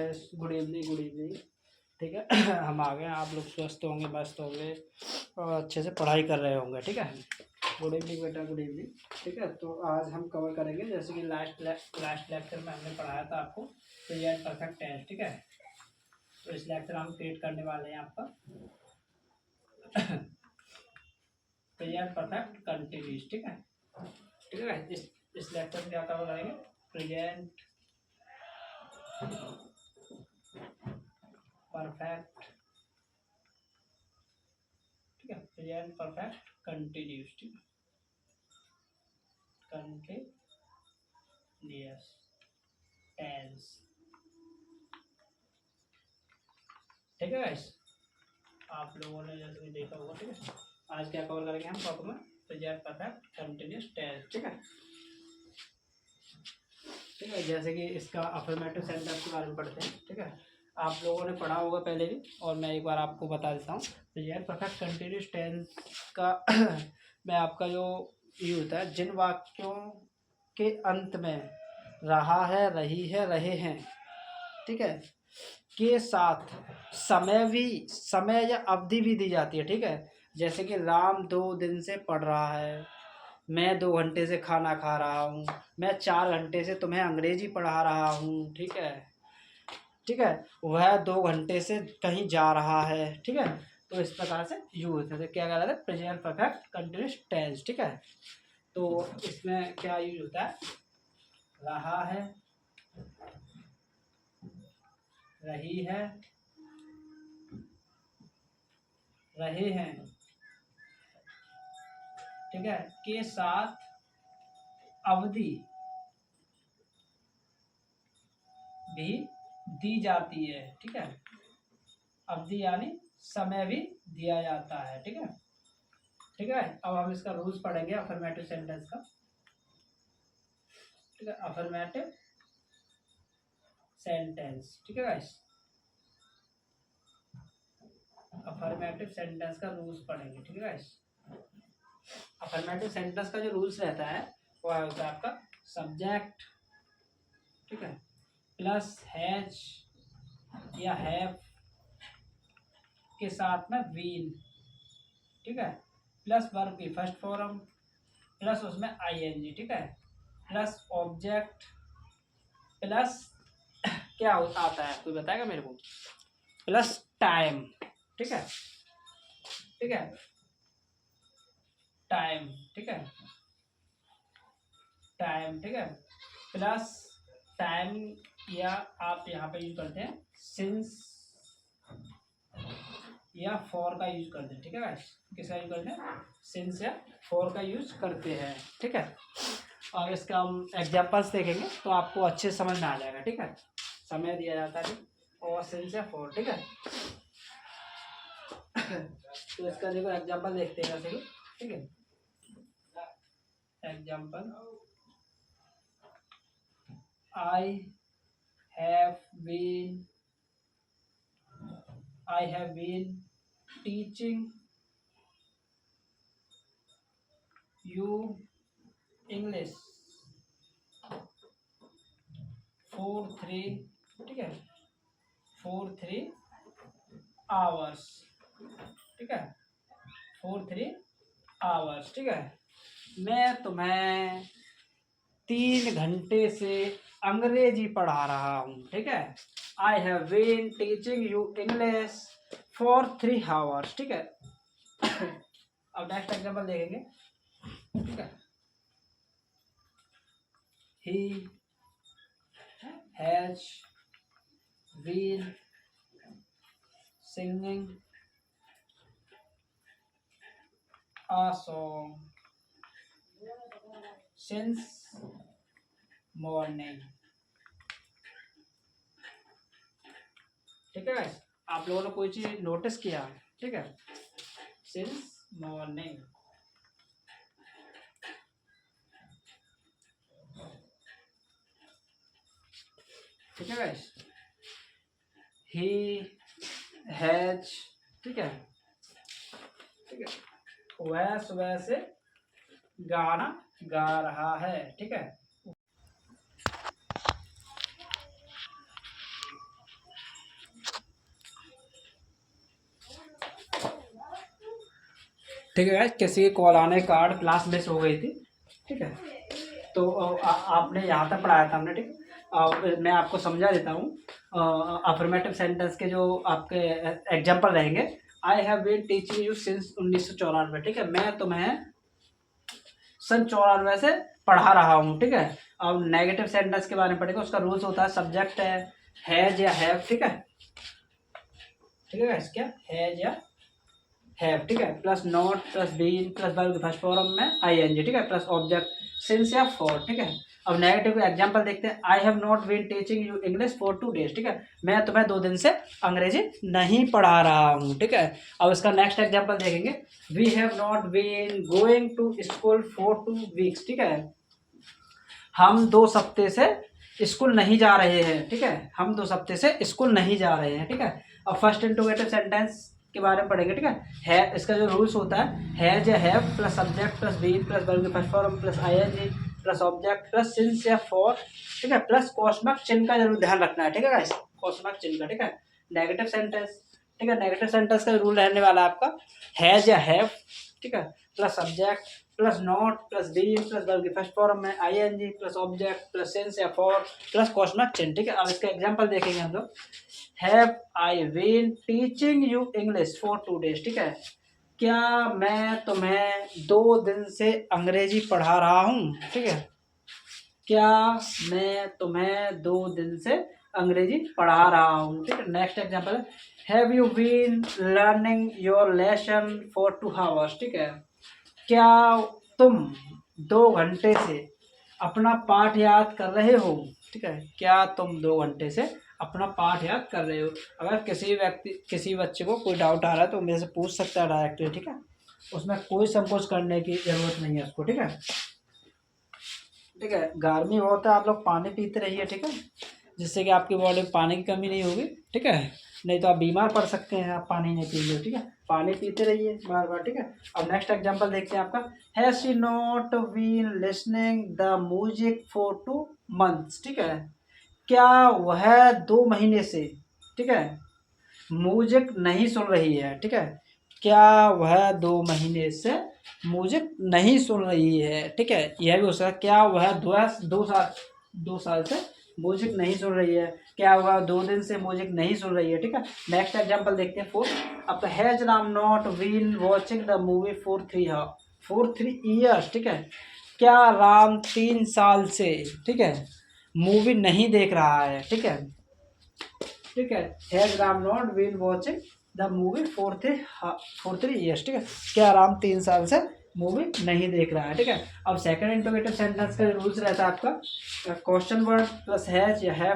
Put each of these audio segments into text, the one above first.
Guys, good evening, good evening. ठीक है। हम आ गए हैं, आप लोग स्वस्थ होंगे, मस्त होंगे और अच्छे से पढ़ाई कर रहे होंगे। ठीक है। गुड इवनिंग बेटा, गुड इवनिंग। ठीक है, तो आज हम कवर करेंगे जैसे कि लास्ट लेक्चर में हमने पढ़ाया था आपको प्रेजेंट परफेक्ट टेंस। ठीक है, तो इस लेक्चर हम क्रिएट करने वाले हैं आपका प्रेजेंट परफेक्ट कंटिन्यूस। ठीक है, ठीक है। इस लेक्चर में क्या कवर करेंगे? प्रेजेंट परफेक्ट, ठीक है, प्रेजेंट परफेक्ट कंटिन्यूस। ठीक है, कंटिन्यूस टेंस। ठीक है गाइस, आप लोगों ने जैसे कि देखा होगा। ठीक है, आज क्या कवर करेंगे हम टॉपिक में? Present perfect continuous tense. ठीक है, ठीक है। जैसे कि इसका अफर्मेटिव सेंटेंस के बारे में पढ़ते हैं। ठीक है, आप लोगों ने पढ़ा होगा पहले भी, और मैं एक बार आपको बता देता हूँ। प्रेजेंट परफेक्ट कंटिन्यूस टेंस का मैं आपका जो ये होता है, जिन वाक्यों के अंत में रहा है, रही है, रहे हैं, ठीक है, के साथ समय या अवधि भी दी जाती है। ठीक है, जैसे कि राम 2 दिन से पढ़ रहा है, मैं 2 घंटे से खाना खा रहा हूँ, मैं 4 घंटे से तुम्हें अंग्रेजी पढ़ा रहा हूँ। ठीक है, ठीक है, वह 2 घंटे से कहीं जा रहा है। ठीक है, तो इस प्रकार से यूज होता है। क्या कहलाता है? Present perfect continuous tense. ठीक है, तो इसमें क्या यूज होता है? रहा है, रही है, रहे हैं, ठीक है, के साथ अवधि भी दी जाती है। ठीक है, अवधि यानी समय भी दिया जाता है। ठीक है, ठीक है। अब हम इसका रूल्स पढ़ेंगे अफर्मेटिव सेंटेंस का। ठीक है, अफर्मेटिव सेंटेंस। ठीक है गाइस, अफर्मेटिव सेंटेंस का रूल्स पढ़ेंगे। ठीक है गाइस, अफर्मेटिव सेंटेंस का जो रूल्स रहता है वो होता है आपका सब्जेक्ट, ठीक है, प्लस हैज या हैव के साथ में बीन, ठीक है, प्लस वर्ब की फर्स्ट फॉर्म, प्लस उसमें आईएनजी। ठीक है, प्लस ऑब्जेक्ट, प्लस क्या आता है कोई बताएगा मेरे को? Plus time. ठीक है, ठीक है, टाइम। ठीक है, टाइम। ठीक है, प्लस टाइम या आप यहाँ पे यूज करते हैं सिंस या फॉर का यूज करते हैं। ठीक है गाइस, किसका यूज करते हैं? सिंस या फॉर का यूज करते हैं। ठीक है, और इसका हम एग्जांपल्स देखेंगे तो आपको अच्छे समझ में आ जाएगा। ठीक है, समय दिया जाता है और सिंस या फॉर। ठीक है, तो इसका देखो एग्जांपल देखते हैं वैसे। ठीक है, example, I have been teaching you English for 3, ठीक है, फॉर 3 आवर्स। ठीक है, फॉर 3 आवर्स। ठीक है, मैं तुम्हें 3 घंटे से अंग्रेजी पढ़ा रहा हूँ। ठीक है, I have been teaching you English for 3 hours. ठीक है, अब नेक्स्ट एग्जाम्पल देखेंगे। ठीक है, he has been singing a song since morning। ठीक है guys, आप लोगों ने कोई चीज नोटिस किया? ठीक है, सिंस मॉर्निंग। ठीक है गाइस, ही हैज, ठीक है, ठीक है, वह सुबह से गाना गा रहा है। ठीक है, ठीक है गाइस, किसी की कॉल आने के कारण क्लास मिस हो गई थी। ठीक है, तो आपने यहाँ तक पढ़ाया था हमने। ठीक है, मैं आपको समझा देता हूँ। अफर्मेटिव सेंटेंस के जो आपके एग्जाम्पल रहेंगे। I have been teaching you since 1994। ठीक है, मैं तुम्हें सन 94 से पढ़ा रहा हूँ। ठीक है, अब नेगेटिव सेंटेंस के बारे में पढ़ेंगे। उसका रूल्स होता है सब्जेक्ट है हैज या हैव। ठीक है, ठीक है, क्या हैज या हैव। ठीक है, plus not plus been plus verb के फर्स्ट फॉर्म में आईएनजी। ठीक है, प्लस ऑब्जेक्ट सिंस या फॉर। ठीक है, अब नेगेटिव का एग्जांपल देखते हैं। I have not been teaching you English for 2 days। ठीक है, मैं तुम्हें 2 दिन से अंग्रेजी नहीं पढ़ा रहा हूँ। ठीक है, अब इसका नेक्स्ट एग्जांपल देखेंगे। We have not been going to school for 2 weeks। ठीक है, हम 2 हफ्ते से स्कूल नहीं जा रहे हैं। ठीक है, हम 2 हफ्ते से स्कूल नहीं जा रहे हैं। ठीक है, अब फर्स्ट इंटरोगेटिव सेंटेंस के बारे में पढ़ेंगे। ठीक है, इसका जो रूल्स होता है हैज या have plus subject plus been plus verb के first form plus ING plus object plus since या फॉर। ठीक है, प्लस क्वेश्चन चिन्ह का जरूर ध्यान रखना है। ठीक है गाइस, क्वेश्चन चिन्ह का। ठीक है, नेगेटिव सेंटेंस। ठीक है, नेगेटिव सेंटेंस का रूल रहने वाला है आपका हैज या हैव। ठीक है, plus subject plus not plus been plus verb के फर्स्ट फॉर्म में ING plus object plus since या फॉर प्लस क्वेश्चन चिन्ह। ठीक है, अब इसका एग्जांपल देखेंगे हम लोग। Have I been teaching you English for 2 days। ठीक है, क्या मैं तुम्हें 2 दिन से अंग्रेजी पढ़ा रहा हूँ। ठीक है, क्या मैं तुम्हें 2 दिन से अंग्रेजी पढ़ा रहा हूँ। ठीक है, नेक्स्ट एग्जांपल है have you been learning your lesson for 2 hours। ठीक है, क्या तुम 2 घंटे से अपना पाठ याद कर रहे हो। ठीक है, क्या तुम 2 घंटे से अपना पाठ याद कर रहे हो। अगर किसी बच्चे को कोई डाउट आ रहा है तो मेरे से पूछ सकता है डायरेक्टली। ठीक है, उसमें कोई संकोच करने की जरूरत नहीं है उसको। ठीक है, ठीक है, गर्मी बहुत है, आप लोग पानी पीते रहिए। ठीक है, जिससे कि आपकी बॉडी में पानी की कमी नहीं होगी। ठीक है, नहीं तो आप बीमार पड़ सकते हैं, आप पानी नहीं पिएंगे। ठीक है, पानी पीते रहिए बार बार। ठीक है, अब नेक्स्ट एग्जांपल देखते हैं आपका has she not been listening the music for 2 months। ठीक है, क्या वह 2 महीने से, ठीक है, म्यूजिक नहीं सुन रही है। ठीक है, क्या वह 2 महीने से म्यूजिक नहीं सुन रही है। ठीक है, यह भी हो सकता है क्या वह 2 साल से म्यूजिक नहीं सुन रही है। क्या वह 2 दिन से म्यूजिक नहीं सुन रही है। ठीक है, नेक्स्ट एग्जांपल देखते हैं। अब has Ram not been watching the movie for 3 years। ठीक है, क्या राम 3 साल से, ठीक है, मूवी नहीं देख रहा है। ठीक है, ठीक है, has Ram not been watching the movie for 3 years। ठीक है, क्या राम 3 साल से मूवी नहीं देख रहा है। ठीक है, अब सेकंड इंटरोगेटिव सेंटेंस का रूल्स रहता है आपका क्वेश्चन वर्ड प्लस हैज या have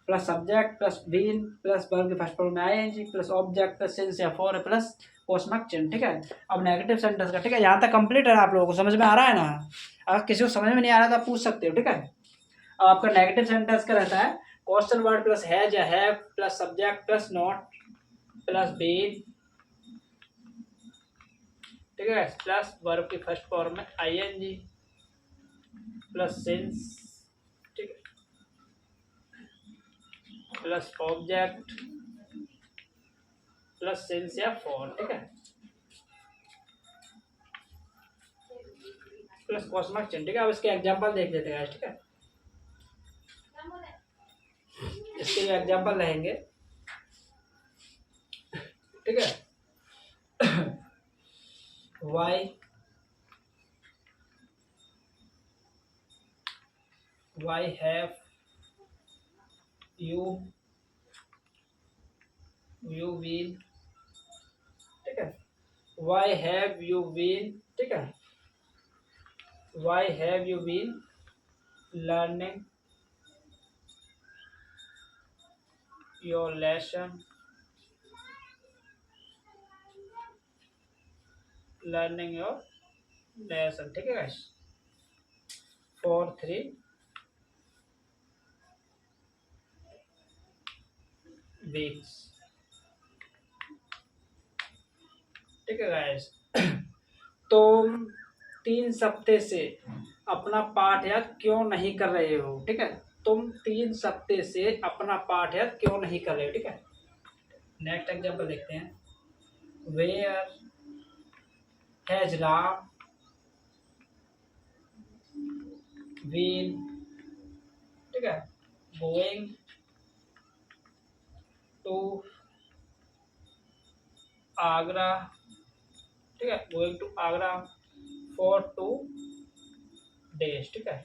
plus subject plus been plus verb के फर्स्ट फॉर्म में ING plus object plus since या फॉर प्लस क्वेश्चन चिन्ह। ठीक है, अब नेगेटिव सेंटेंस का। ठीक है, यहाँ तक कंप्लीट है, आप लोगों को समझ में आ रहा है ना। अगर किसी को समझ में नहीं आ रहा तो आप पूछ सकते हो। ठीक है, अब आपका नेगेटिव सेंटेंस का रहता है क्वेश्चन वर्ड प्लस हैज या have plus subject plus not plus been. ठीक है, प्लस वर्ब की फर्स्ट फॉर्म में आईएनजी प्लस सिंस। ठीक है, प्लस ऑब्जेक्ट प्लस सिंस या फॉर। ठीक है, प्लस क्वेश्चन चिन्ह। ठीक है, अब इसके एग्जांपल देख लेते हैं। ठीक है, इसके जो एग्जांपल रहेंगे। ठीक है, why have you been। ठीक है, why have you been। ठीक है, why have you been learning your lesson ठीक है guys, for 3 weeks। ठीक है गाइस, तुम 3 हफ्ते से अपना पाठ याद क्यों नहीं कर रहे हो। ठीक है, तुम 3 हफ्ते से अपना पाठ याद क्यों नहीं कर रहे हो। ठीक है, नेक्स्ट एग्जांपल देखते हैं। वेयर हैज राम बीन, ठीक है, गोइंग टू आगरा, ठीक है, going to Agra for 2 days, ठीक है।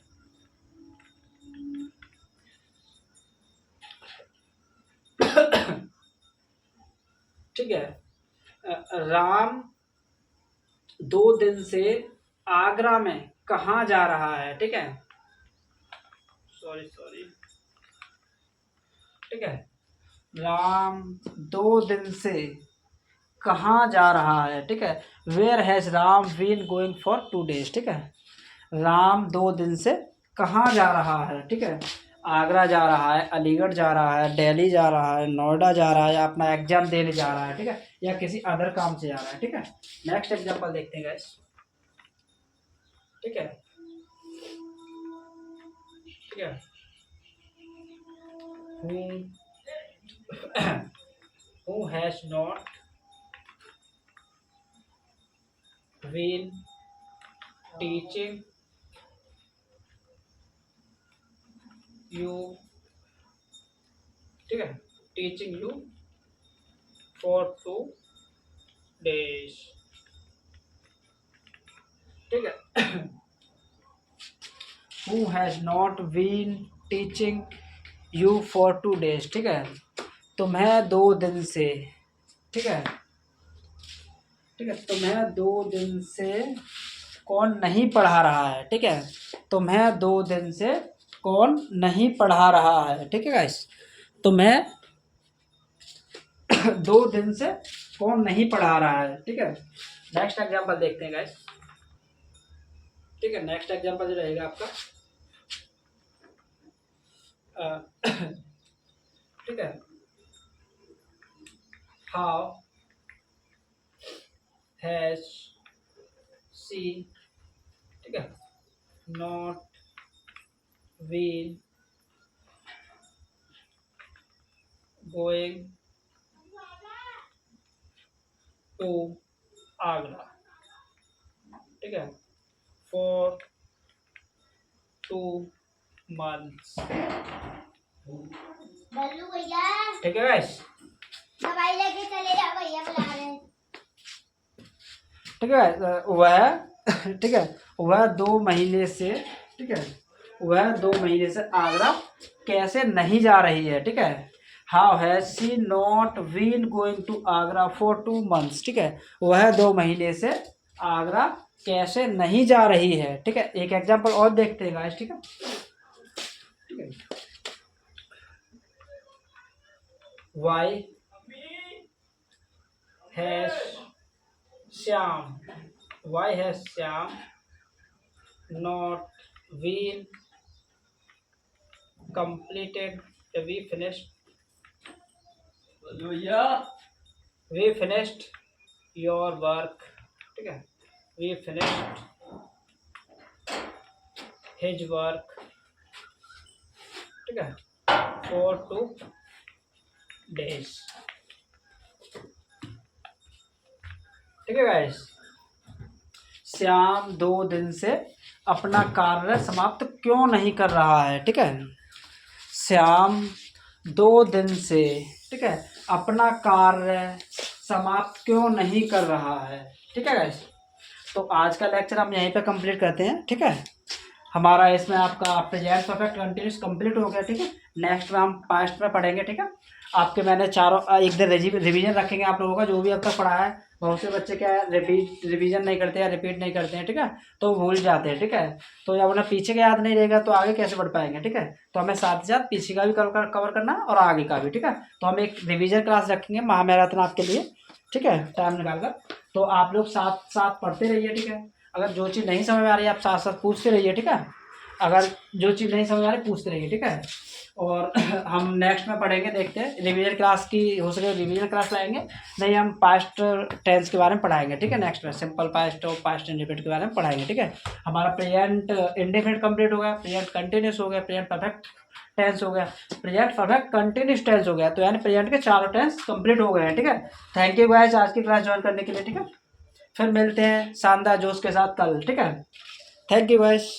ठीक है, राम 2 दिन से आगरा में कहाँ जा रहा है, ठीक है, सॉरी, ठीक है, राम 2 दिन से कहाँ जा रहा है, ठीक है, where has Ram been going for 2 days, ठीक है, राम 2 दिन से कहाँ जा रहा है, ठीक है, आगरा जा रहा है, अलीगढ़ जा रहा है, दिल्ली जा रहा है, नोएडा जा रहा है, या अपना एग्जाम देने जा रहा है, ठीक है, या किसी अदर काम से जा रहा है, ठीक है। नेक्स्ट एग्जांपल देखते हैं गाइस, ठीक है, ठीक है, who has not been teaching you, ठीक है, टीचिंग यू फॉर 2 days, ठीक है, who has not been teaching you for 2 days, ठीक है, तुम्हें 2 दिन से, ठीक है, ठीक है, तुम्हें 2 दिन से कौन नहीं पढ़ा रहा है, ठीक है, तुम्हें 2 दिन से कौन नहीं पढ़ा रहा है, ठीक है गाइस, तुम्हें 2 दिन से कौन नहीं पढ़ा रहा है, ठीक है। नेक्स्ट एग्जांपल देखते हैं गाइस, ठीक है, नेक्स्ट एग्जांपल जो रहेगा आपका, ठीक है, हाउ हैज सी, ठीक है, not been going to Agra, ठीक है, फॉर 2 months, बल्लू भैया, ठीक है गाइस, दवाई लेके चले जाओ, भैया बुला रहे हैं, ठीक है, वह ठीक है, वह 2 महीने से, ठीक है, वह 2 महीने से आगरा कैसे नहीं जा रही है, ठीक है, how has she not been going to Agra for 2 months, ठीक है, वह 2 महीने से आगरा कैसे नहीं जा रही है, ठीक है। एक एग्जांपल और देखते हैं गाइस, ठीक है, ठीक है, why has Shyam, why has Shyam not been completed, we finished your work, ठीक है, we finished his work, ठीक है, for 2 days, ठीक है गाइस, श्याम 2 दिन से अपना कार्य समाप्त क्यों नहीं कर रहा है, ठीक है, श्याम 2 दिन से, ठीक है, अपना कार्य समाप्त क्यों नहीं कर रहा है, ठीक है गाइस। तो आज का लेक्चर हम यहीं पे कंप्लीट करते हैं, ठीक है, हमारा इसमें आपका प्रेजेंट परफेक्ट कंटिन्यूस कंप्लीट हो गया, ठीक है। नेक्स्ट में हम पास्ट में पढ़ेंगे, ठीक है। आपके मैंने चारों एक दिन रिवीजन रखेंगे आप लोगों का, जो भी अब तक पढ़ा है। बहुत से बच्चे क्या है रिवीजन नहीं करते हैं, रिपीट नहीं करते हैं, ठीक है, तो भूल जाते हैं, ठीक है। तो जब उन्हें पीछे का याद नहीं रहेगा तो आगे कैसे बढ़ पाएंगे, ठीक है। तो हमें साथ ही साथ पीछे का भी कवर करना है और आगे का भी, ठीक है। तो हम एक रिवीजन क्लास रखेंगे महामैराथन आपके लिए, ठीक है, टाइम निकाल कर। तो आप लोग साथ साथ पढ़ते रहिए, ठीक है। अगर जो चीज़ नहीं समझ में आ रही है आप साथ साथ पूछते रहिए, ठीक है। अगर जो चीज़ नहीं समझ आ रही पूछते रहिए, ठीक है। और हम नेक्स्ट में पढ़ेंगे, देखते हैं रिवीजन क्लास की हो सके रिवीजन क्लास लाएंगे, नहीं हम पास्ट टेंस के बारे में पढ़ाएंगे, ठीक है। नेक्स्ट में सिंपल पास्ट और पास्ट इंडेफिनिट के बारे में पढ़ाएंगे, ठीक है। हमारा प्रेजेंट इंडेफिनिट कंप्लीट हो गया, प्रेजेंट कंटिन्यूस हो गया, प्रेजेंट परफेक्ट टेंस हो गया, प्रेजेंट परफेक्ट कंटिन्यूस टेंस हो गया। तो यानी प्रेजेंट के चारों टेंस कंप्लीट हो गए हैं, ठीक है। थैंक यू गाइस आज की क्लास ज्वाइन करने के लिए, ठीक है। फिर मिलते हैं शानदार जोश के साथ कल, ठीक है। Thank you guys.